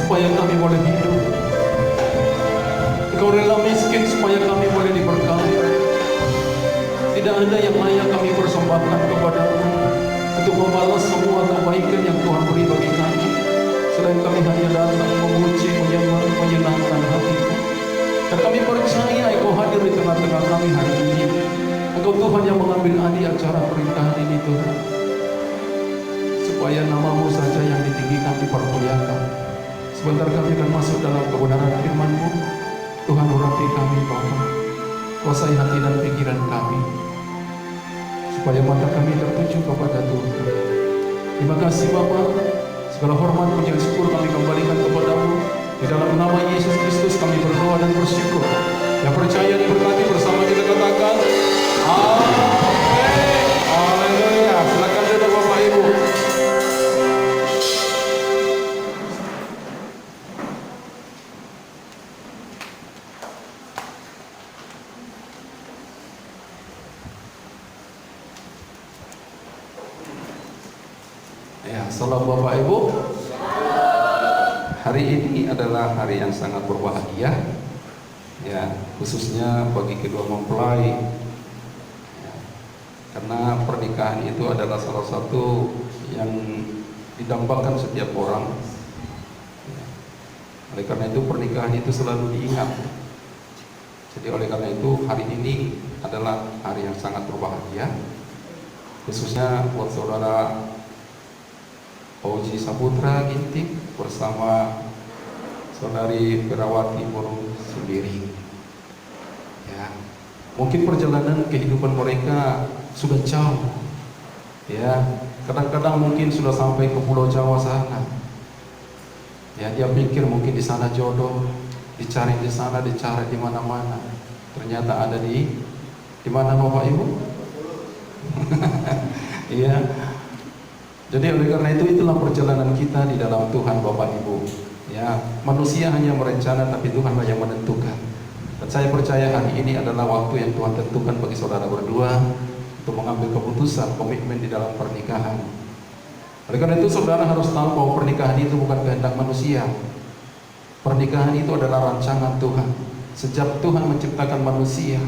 supaya kami boleh hidup. Engkau rela miskin supaya kami boleh diberkati. Tidak ada yang layak kami persembahkan kepadamu untuk membalas semua kebaikan yang Tuhan beri bagi kami, selain kami hanya datang memuji, menyembah, menyenangkan hatimu. Dan kami percaya Engkau hadir di tengah-tengah kami hari ini. Engkau Tuhan yang mengambil alih acara pernikahan ini, Tuhan, supaya namamu saja yang ditinggikan, dipermuliakan. Sebentar kami akan masuk dalam kebenaran firman-Mu. Tuhan, urapi kami Bapa, kuasai hati dan pikiran kami, supaya mata kami tertuju kepada Tuhan. Terima kasih Bapa, segala hormat, puji dan syukur kami kembalikan kepadamu. Di dalam nama Yesus Kristus kami berdoa dan bersyukur. Yang percaya diberkati bersama kita katakan amin. Haleluya. Silakan duduk Bapak Ibu. Ya, salam Bapak Ibu. Hari ini adalah hari yang sangat berbahagia, ya, khususnya bagi kedua mempelai, ya, karena pernikahan itu adalah salah satu yang didambakan setiap orang, ya. Oleh karena itu pernikahan itu selalu diingat. Jadi oleh karena itu hari ini adalah hari yang sangat berbahagia, khususnya buat saudara Oji Saputra Ginting bersama saudari Perawati Burung sendiri. Ya, mungkin perjalanan kehidupan mereka sudah jauh. Ya, kadang-kadang mungkin sudah sampai ke Pulau Jawa sana. Ya, dia pikir mungkin di sana jodoh, dicari di sana, dicari di mana-mana. Ternyata ada di mana Bapak Ibu? Iya. Jadi oleh karena itu itulah perjalanan kita di dalam Tuhan Bapak Ibu. Ya, manusia hanya merencana tapi Tuhanlah yang menentukan. Dan saya percaya hari ini adalah waktu yang Tuhan tentukan bagi saudara berdua untuk mengambil keputusan, komitmen di dalam pernikahan. Oleh karena itu saudara harus tahu bahwa pernikahan itu bukan kehendak manusia. Pernikahan itu adalah rancangan Tuhan. Sejak Tuhan menciptakan manusia,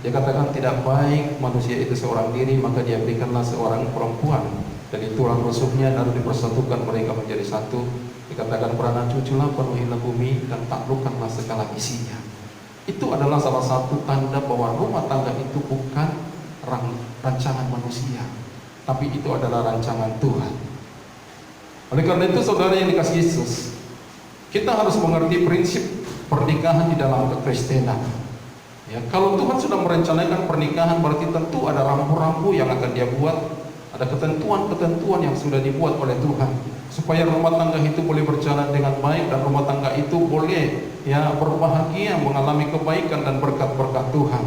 Dia katakan tidak baik manusia itu seorang diri, maka Dia berikanlah seorang perempuan. Dari tulang rusuknya lalu dipersatukan mereka menjadi satu. Dikatakan peranan cuculah, penuhilah bumi dan taklukkanlah segala isinya. Itu adalah salah satu tanda bahwa rumah tangga itu bukan rancangan manusia, tapi itu adalah rancangan Tuhan. Oleh karena itu saudara yang dikasihi Yesus, kita harus mengerti prinsip pernikahan di dalam kekristenan. Ya, kalau Tuhan sudah merencanakan pernikahan, berarti tentu ada rambu-rambu yang akan Dia buat. Ada ketentuan-ketentuan yang sudah dibuat oleh Tuhan supaya rumah tangga itu boleh berjalan dengan baik dan rumah tangga itu boleh ya berbahagia, mengalami kebaikan dan berkat-berkat Tuhan.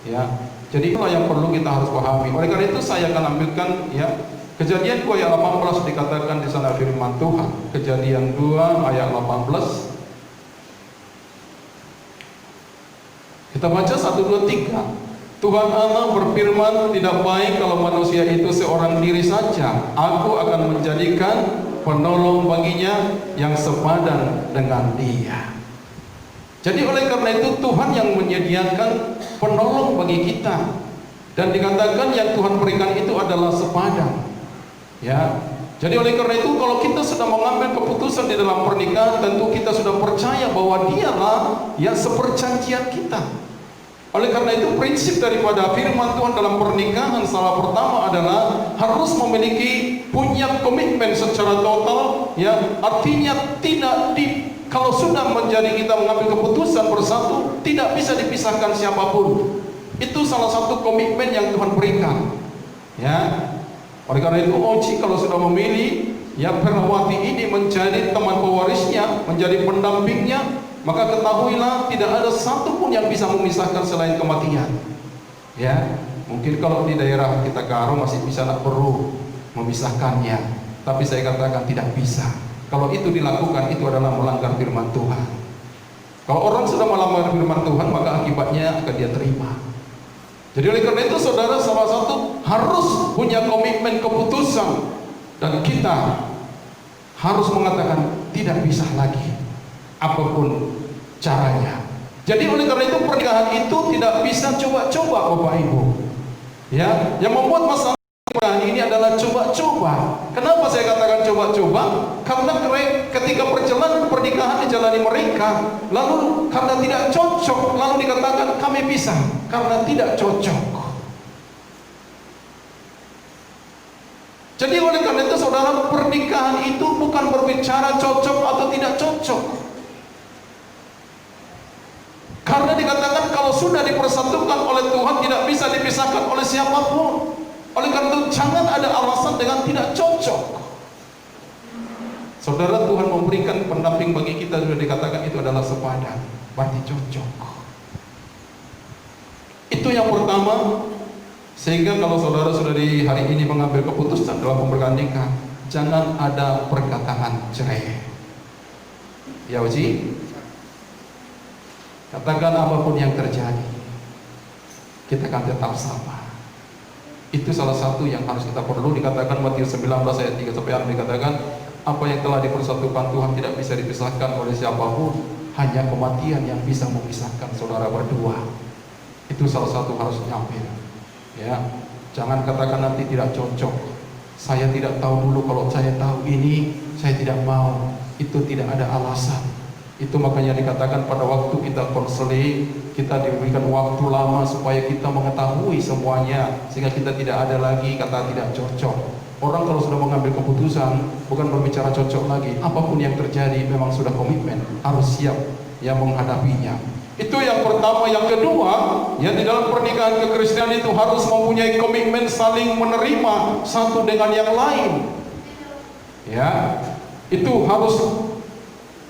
Ya, jadi itulah yang perlu kita harus pahami. Oleh karena itu saya akan ambilkan ya Kejadian 2 ayat 18 dikatakan di sana firman Tuhan. Kejadian 2 ayat 18. Kita baca 1, 2, 3. Tuhan Allah berfirman, tidak baik kalau manusia itu seorang diri saja. Aku akan menjadikan penolong baginya yang sepadan dengan dia. Jadi oleh karena itu Tuhan yang menyediakan penolong bagi kita. Dan dikatakan yang Tuhan berikan itu adalah sepadan. Ya. Jadi oleh karena itu kalau kita sudah mengambil keputusan di dalam pernikahan, tentu kita sudah percaya bahwa Dialah yang seperjanjian kita. Oleh karena itu prinsip daripada firman Tuhan dalam pernikahan salah pertama adalah harus memiliki punya komitmen secara total, ya, artinya kalau sudah menjadi kita mengambil keputusan bersatu, tidak bisa dipisahkan siapapun. Itu salah satu komitmen yang Tuhan berikan. Ya. Oleh karena itu Oji kalau sudah memilih ya Perawati ini menjadi teman pewarisnya, menjadi pendampingnya, maka ketahuilah tidak ada satupun yang bisa memisahkan selain kematian. Ya, mungkin kalau di daerah kita Karo masih bisa nak perlu memisahkannya, tapi saya katakan tidak bisa. Kalau itu dilakukan, itu adalah melanggar firman Tuhan. Kalau orang sudah melanggar firman Tuhan, maka akibatnya akan dia terima. Jadi oleh karena itu saudara, salah satu harus punya komitmen keputusan, dan kita harus mengatakan tidak bisa lagi apapun caranya. Jadi oleh karena itu pernikahan itu tidak bisa coba-coba Bapak Ibu. Ya, yang membuat masalah pernikahan ini adalah coba-coba. Kenapa saya katakan coba-coba? Karena ketika perjalanan pernikahan dijalani mereka, lalu karena tidak cocok, lalu dikatakan kami pisah karena tidak cocok. Jadi oleh karena itu saudara, pernikahan itu bukan berbicara cocok atau tidak cocok. Karena dikatakan kalau sudah dipersatukan oleh Tuhan tidak bisa dipisahkan oleh siapapun. Oleh karena itu jangan ada alasan dengan tidak cocok. Saudara, Tuhan memberikan pendamping bagi kita, sudah dikatakan itu adalah sepadan, berarti cocok. Itu yang pertama. Sehingga kalau saudara sudah di hari ini mengambil keputusan dalam pernikahan nikah, jangan ada perkataan cerai. Ya Uji, katakan apapun yang terjadi, kita akan tetap sama. Itu salah satu yang harus kita perlu. Dikatakan Matius 19 ayat 3 sampai 6, dikatakan apa yang telah dipersatukan Tuhan tidak bisa dipisahkan oleh siapapun. Hanya kematian yang bisa memisahkan saudara berdua. Itu salah satu harus nyampe. Ya, jangan katakan nanti tidak cocok. Saya tidak tahu dulu, kalau saya tahu ini saya tidak mau. Itu tidak ada alasan. Itu makanya dikatakan pada waktu kita konseling, kita diberikan waktu lama supaya kita mengetahui semuanya, sehingga kita tidak ada lagi kata tidak cocok. Orang kalau sudah mengambil keputusan, bukan berbicara cocok lagi. Apapun yang terjadi memang sudah komitmen, harus siap yang menghadapinya. Itu yang pertama. Yang kedua, ya, di dalam pernikahan kekristenan itu harus mempunyai komitmen saling menerima satu dengan yang lain. Ya, itu harus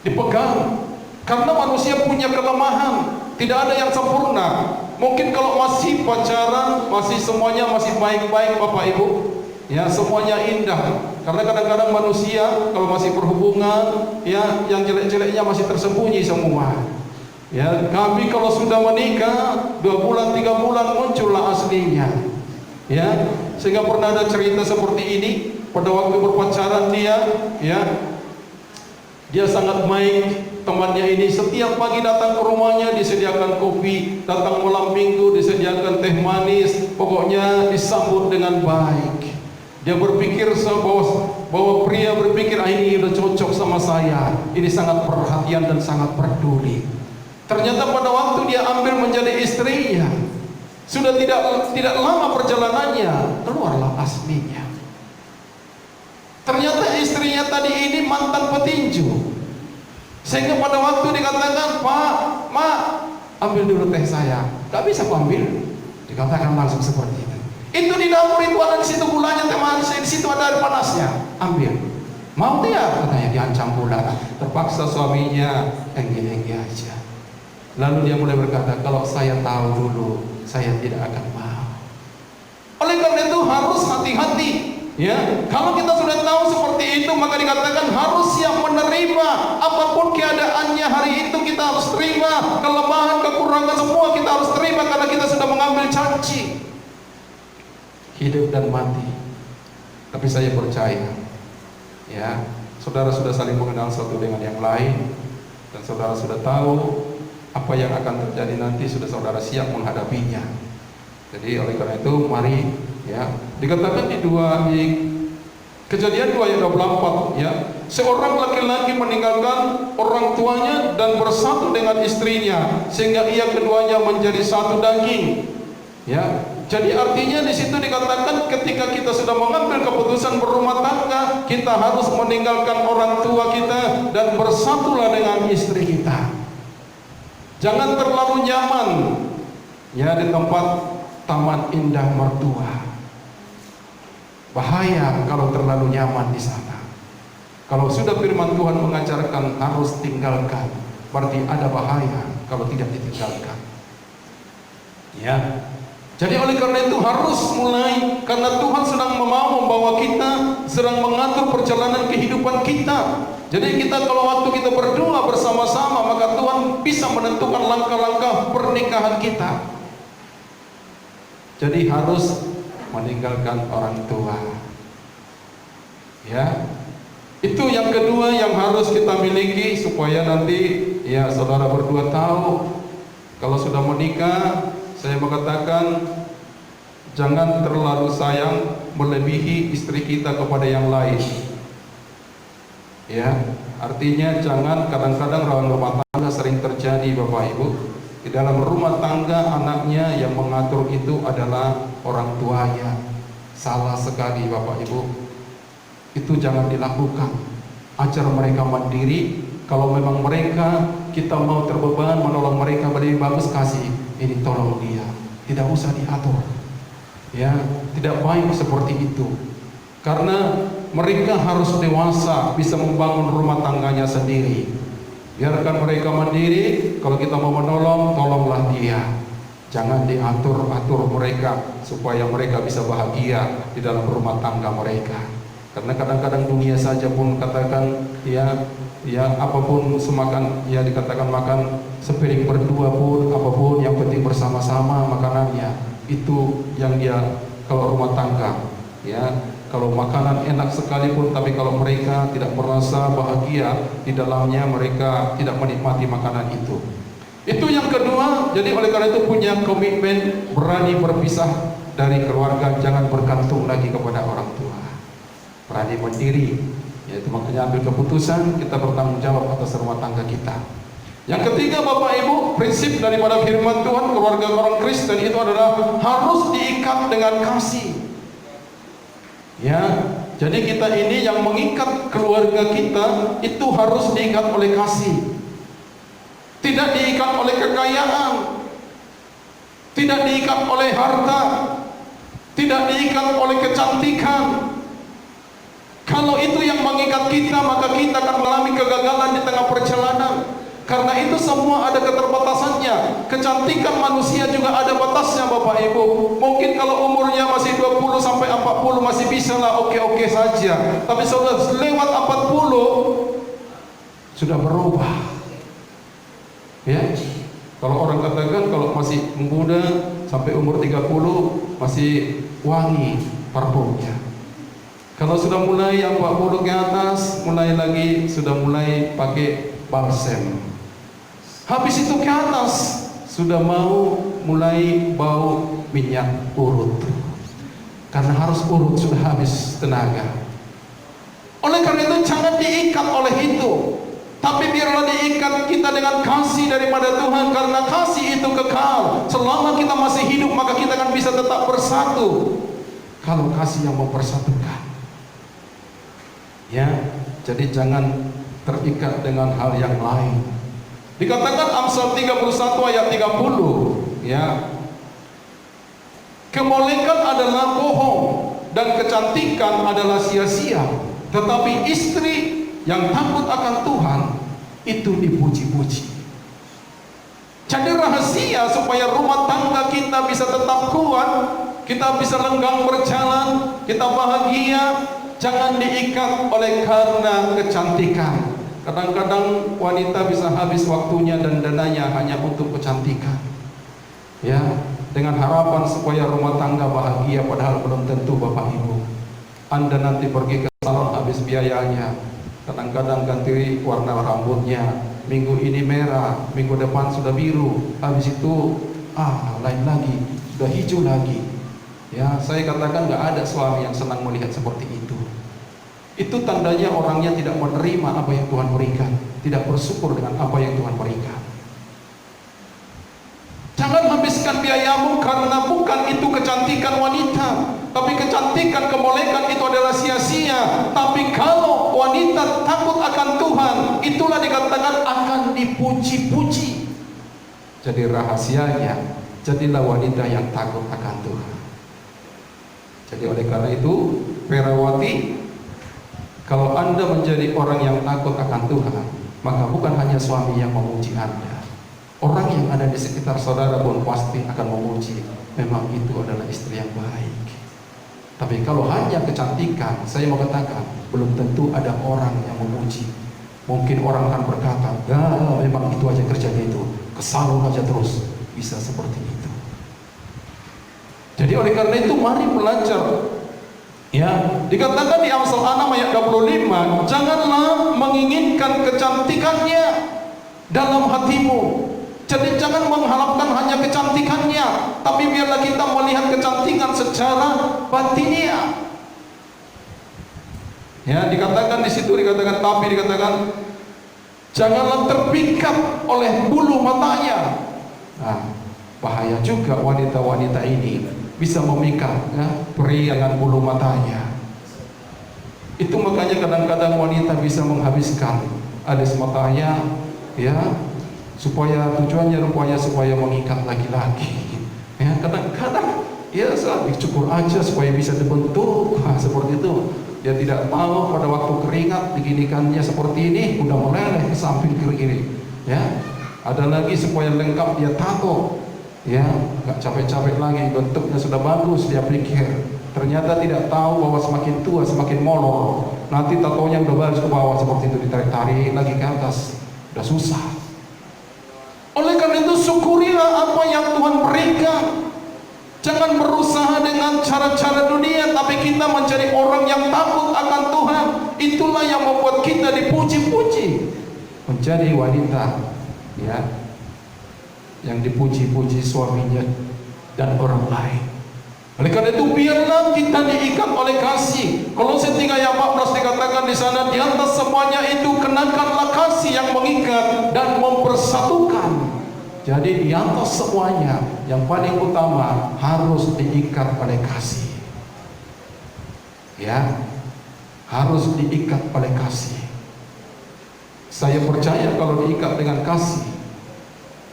dipegang. Karena manusia punya kelemahan, tidak ada yang sempurna. Mungkin kalau masih pacaran, masih semuanya masih baik-baik Bapak Ibu, ya, semuanya indah. Karena kadang-kadang manusia kalau masih berhubungan, ya, yang jelek-jeleknya masih tersembunyi semua. Ya, kami kalau sudah menikah 2 bulan 3 bulan muncullah aslinya. Ya, sehingga pernah ada cerita seperti ini. Pada waktu berpacaran dia sangat baik. Temannya ini setiap pagi datang ke rumahnya, disediakan kopi, datang malam minggu disediakan teh manis, pokoknya disambut dengan baik. Dia berpikir bahwa pria berpikir, ini udah cocok sama saya, ini sangat perhatian dan sangat peduli. Ternyata pada waktu dia ambil menjadi istrinya, sudah tidak lama perjalanannya, keluarlah aslinya. Ternyata istrinya tadi ini mantan petinju. Sehingga pada waktu dikatakan, Pak, Mak, ambil dulu teh saya. Gak bisa aku ambil. Dikatakan langsung seperti itu. Itu di dapur itu ada, di situ gulanya, teh manis, di situ ada air panasnya. Ambil. Mau tidak? Katanya diancam pula. Terpaksa suaminya engge-engge aja. Lalu dia mulai berkata, kalau saya tahu dulu, saya tidak akan mau. Oleh karena itu harus hati-hati. Ya, kalau kita sudah tahu seperti itu, maka dikatakan harus siap menerima apapun keadaannya. Hari itu kita harus terima, kelemahan, kekurangan semua kita harus terima, karena kita sudah mengambil janji hidup dan mati. Tapi saya percaya, ya, saudara sudah saling mengenal satu dengan yang lain, dan saudara sudah tahu apa yang akan terjadi nanti, sudah saudara siap menghadapinya. Jadi oleh karena itu mari, ya, dikatakan di Kejadian 2 ayat 24, ya, seorang laki-laki meninggalkan orang tuanya dan bersatu dengan istrinya, sehingga ia keduanya menjadi satu daging. Ya, jadi artinya di situ dikatakan ketika kita sudah mengambil keputusan berumah tangga, kita harus meninggalkan orang tua kita dan bersatulah dengan istri kita. Jangan terlalu nyaman, ya, di tempat taman indah mertua. Bahaya kalau terlalu nyaman di sana. Kalau sudah firman Tuhan mengajarkan harus tinggalkan, berarti ada bahaya kalau tidak ditinggalkan. Ya. Jadi oleh karena itu harus mulai, karena Tuhan sedang mau membawa kita, sedang mengatur perjalanan kehidupan kita. Jadi kita kalau waktu kita berdua bersama-sama, maka Tuhan bisa menentukan langkah-langkah pernikahan kita. Jadi harus meninggalkan orang tua. Ya. Itu yang kedua yang harus kita miliki, supaya nanti ya saudara berdua tahu, kalau sudah menikah, saya mengatakan jangan terlalu sayang melebihi istri kita kepada yang lain. Ya, artinya jangan, kadang-kadang dalam rumah tangga sering terjadi Bapak Ibu, di dalam rumah tangga anaknya yang mengatur itu adalah orang tuanya. Salah sekali Bapak Ibu. Itu jangan dilakukan. Ajar mereka mandiri. Kalau memang mereka, kita mau terbeban menolong mereka, lebih bagus kasih ini, tolong dia, tidak usah diatur. Ya, tidak baik seperti itu. Karena mereka harus dewasa, bisa membangun rumah tangganya sendiri. Biarkan mereka mandiri. Kalau kita mau menolong, tolonglah dia. Jangan diatur-atur mereka, supaya mereka bisa bahagia di dalam rumah tangga mereka. Karena kadang-kadang dunia saja pun katakan ya apapun semakan, ya dikatakan makan sepiring berdua pun, apapun yang penting bersama-sama makanannya. Itu yang dia, kalau rumah tangga ya, kalau makanan enak sekalipun, tapi kalau mereka tidak merasa bahagia di dalamnya, mereka tidak menikmati makanan itu. Itu yang kedua. Jadi oleh karena itu punya komitmen, berani berpisah dari keluarga, jangan bergantung lagi kepada orang tua. Berani mandiri, yaitu makanya ambil keputusan, kita bertanggung jawab atas rumah tangga kita. Yang ketiga Bapak Ibu, prinsip daripada firman Tuhan, keluarga orang Kristen itu adalah harus diikat dengan kasih. Ya, jadi kita ini yang mengikat keluarga kita itu harus diikat oleh kasih. Tidak diikat oleh kekayaan, tidak diikat oleh harta, tidak diikat oleh kecantikan. Kalau itu yang mengikat kita, maka kita akan mengalami kegagalan di tengah perjalanan. Karena itu semua ada keterbatasannya. Kecantikan manusia juga ada batasnya Bapak Ibu. Mungkin kalau umurnya masih 20 sampai 40 masih bisa lah, oke-oke saja. Tapi sudah lewat 40 sudah berubah. Ya, kalau orang katakan kalau masih muda sampai umur 30 masih wangi parfumnya. Kalau sudah mulai 40 ke atas, mulai lagi sudah mulai pakai balsem. Habis itu ke atas sudah mau mulai bau minyak urut. Karena harus urut, sudah habis tenaga. Oleh karena itu jangan diikat oleh itu. Tapi biarlah diikat kita dengan kasih daripada Tuhan, karena kasih itu kekal. Selama kita masih hidup, maka kita akan bisa tetap bersatu. Kalau kasih yang mempersatukan. Ya, jadi jangan terikat dengan hal yang lain. Dikatakan Amsal 31 ayat 30, ya. Kemolekan adalah bohong dan kecantikan adalah sia-sia, tetapi istri yang takut akan Tuhan itu dipuji-puji. Jadi rahasia supaya rumah tangga kita bisa tetap kuat, kita bisa lenggang berjalan, kita bahagia, jangan diikat oleh karena kecantikan. Kadang-kadang wanita bisa habis waktunya dan dananya hanya untuk kecantikan. Ya, dengan harapan supaya rumah tangga bahagia, padahal belum tentu Bapak Ibu. Anda nanti pergi ke salon habis biayanya. Kadang-kadang ganti warna rambutnya. Minggu ini merah, minggu depan sudah biru. Habis itu lain lagi, sudah hijau lagi. Ya, saya katakan nggak ada suami yang senang melihat seperti itu. Itu tandanya orangnya tidak menerima apa yang Tuhan berikan, tidak bersyukur dengan apa yang Tuhan berikan. Jangan habiskan biayamu, karena bukan itu kecantikan wanita, tapi kecantikan kemolekan itu adalah sia-sia. Tapi kalau wanita takut akan Tuhan, itulah dikatakan akan dipuji-puji. Jadi rahasianya, jadilah wanita yang takut akan Tuhan. Jadi oleh karena itu, Perawati, kalau Anda menjadi orang yang takut akan Tuhan, maka bukan hanya suami yang memuji Anda, orang yang ada di sekitar saudara pun pasti akan memuji. Memang itu adalah istri yang baik. Tapi kalau hanya kecantikan, saya mau katakan, belum tentu ada orang yang memuji. Mungkin orang akan berkata, ya memang itu aja kerjanya itu, ke salon aja terus. Bisa seperti itu. Jadi oleh karena itu mari belajar Ya, dikatakan di Amsal 6 ayat 25, janganlah menginginkan kecantikannya dalam hatimu. Jadi jangan mengharapkan hanya kecantikannya, tapi biarlah kita melihat kecantikan secara batinia. Ya, dikatakan di situ tapi dikatakan janganlah terpikat oleh bulu matanya. Nah, bahaya juga wanita-wanita ini bisa memikat ya, pria dengan bulu matanya. Itu makanya kadang-kadang wanita bisa menghabiskan alis matanya, ya, supaya tujuannya rupanya supaya mengikat laki-laki. Ya, kadang-kadang ya cukur aja supaya bisa dibentuk, seperti itu. Dia tidak tahu pada waktu keringat diginikannya seperti ini, udah meleleh ke samping kiri ini. Ya, ada lagi supaya lengkap dia tato. Ya, nggak capek-capek lagi, bentuknya sudah bagus, dia pikir. Ternyata tidak tahu bahwa semakin tua semakin molor. Nanti tatonya udah baris ke bawah seperti itu, ditarik-tarik lagi ke atas, udah susah. Oleh karena itu syukurilah apa yang Tuhan berikan. Jangan berusaha dengan cara-cara dunia, tapi kita menjadi orang yang takut akan Tuhan. Itulah yang membuat kita dipuji-puji. Menjadi wanita, ya, yang dipuji-puji suaminya dan orang lain. Oleh karena itu biarlah kita diikat oleh kasih. Kolose 3 ayat 14 dikatakan di sana, di atas semuanya itu kenakanlah kasih yang mengikat dan mempersatukan. Jadi di atas semuanya yang paling utama harus diikat oleh kasih. Ya, harus diikat oleh kasih. Saya percaya kalau diikat dengan kasih,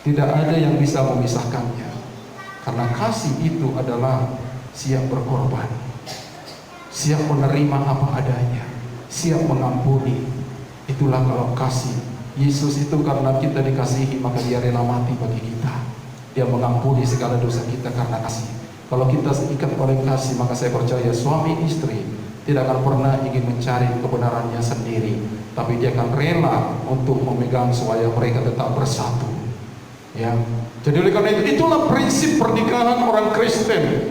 tidak ada yang bisa memisahkannya. Karena kasih itu adalah siap berkorban, siap menerima apa adanya, siap mengampuni. Itulah kalau kasih. Yesus itu karena kita dikasihi, maka dia rela mati bagi kita. Dia mengampuni segala dosa kita karena kasih. Kalau kita ikat oleh kasih, maka saya percaya suami istri tidak akan pernah ingin mencari kebenarannya sendiri, tapi dia akan rela untuk memegang supaya mereka tetap bersatu. Ya, jadi oleh karena itu itulah prinsip pernikahan orang Kristen.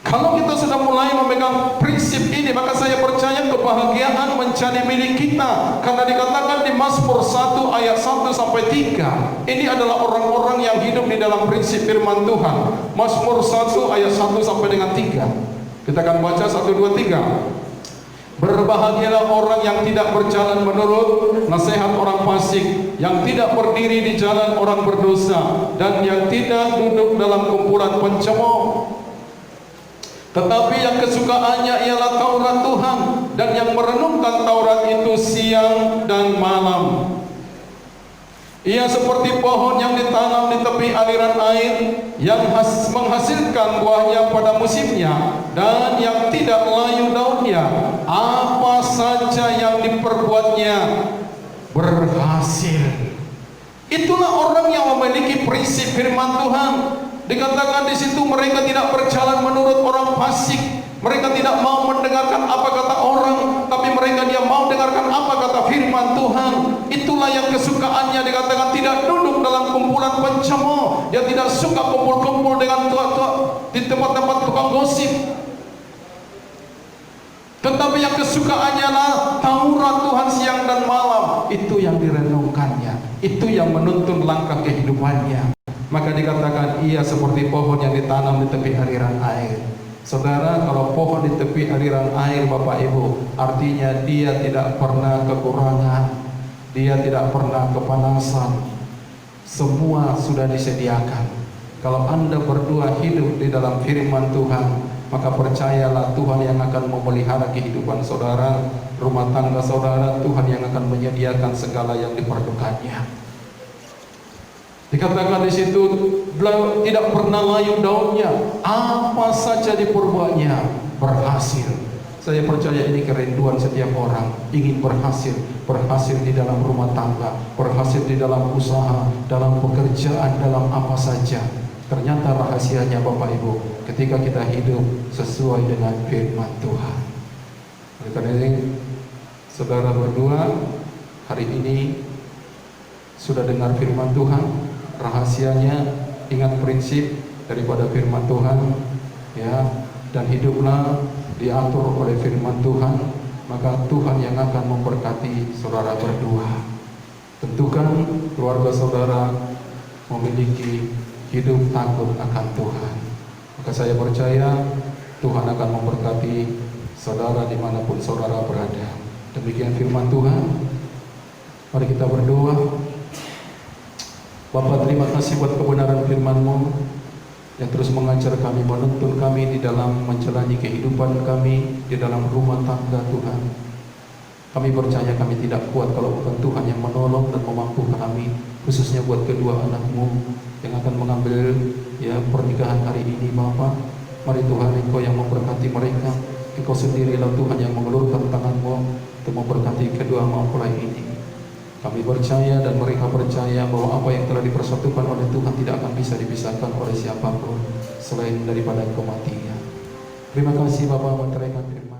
Kalau kita sudah mulai memegang prinsip ini, maka saya percaya kebahagiaan menjadi milik kita. Karena dikatakan di Mazmur 1 ayat 1 sampai 3, ini adalah orang-orang yang hidup di dalam prinsip firman Tuhan. Mazmur 1 ayat 1 sampai dengan 3. Kita akan baca 1, 2, 3. Berbahagialah orang yang tidak berjalan menurut nasihat orang fasik, yang tidak berdiri di jalan orang berdosa, dan yang tidak duduk dalam kumpulan pencemooh. Tetapi yang kesukaannya ialah Taurat Tuhan, dan yang merenungkan Taurat itu siang dan malam. Ia seperti pohon yang ditanam di tepi aliran air, yang menghasilkan buahnya pada musimnya, dan yang tidak layu daunnya. Apa saja yang diperbuatnya berhasil. Itulah orang yang memiliki prinsip firman Tuhan. Dikatakan di situ mereka tidak berjalan menurut orang fasik. Mereka tidak mau mendengarkan apa kata orang, tapi mereka dia mau dengarkan apa kata firman Tuhan. Itulah yang kesukaannya. Dikatakan tidak duduk dalam kumpulan pencemooh. Dia tidak suka kumpul-kumpul dengan tua-tua di tempat-tempat tukang gosip. Tetapi yang kesukaannya adalah Taurat Tuhan siang dan malam. Itu yang direnungkannya, itu yang menuntun langkah kehidupannya. Maka dikatakan ia seperti pohon yang ditanam di tepi aliran air. Saudara, kalau pohon di tepi aliran air, Bapak Ibu, artinya dia tidak pernah kekurangan, dia tidak pernah kepanasan. Semua sudah disediakan. Kalau Anda berdua hidup di dalam firman Tuhan, maka percayalah Tuhan yang akan memelihara kehidupan saudara, rumah tangga saudara. Tuhan yang akan menyediakan segala yang diperlukannya. Dikatakan di situ tidak pernah layu daunnya, apa saja diperbuatnya berhasil. Saya percaya ini kerinduan setiap orang, ingin berhasil, berhasil di dalam rumah tangga, berhasil di dalam usaha, dalam pekerjaan, dalam apa saja. Ternyata rahasianya Bapak Ibu, ketika kita hidup sesuai dengan firman Tuhan. Oleh karena ini, saudara berdua hari ini sudah dengar firman Tuhan. Rahasianya ingat prinsip daripada firman Tuhan, ya, dan hiduplah di diatur oleh firman Tuhan, maka Tuhan yang akan memberkati saudara berdua. Tentukan keluarga saudara memiliki hidup takut akan Tuhan. Maka saya percaya Tuhan akan memberkati saudara dimanapun saudara berada. Demikian firman Tuhan. Mari kita berdoa. Bapa, terima kasih buat kebenaran firman-Mu yang terus mengajar kami, menuntun kami di dalam menjalani kehidupan kami di dalam rumah tangga Tuhan. Kami percaya kami tidak kuat kalau bukan Tuhan yang menolong dan memampukan kami, khususnya buat kedua anak-Mu yang akan mengambil pernikahan hari ini, Bapa. Mari Tuhan, Engkau yang memberkati mereka. Engkau sendirilah Tuhan yang mengelurkan tangan-Mu untuk memberkati kedua mempelai ini. Kami percaya dan mereka percaya bahwa apa yang telah dipersatukan oleh Tuhan tidak akan bisa dipisahkan oleh siapapun selain daripada kematian. Terima kasih Bapa, menerangkan firman.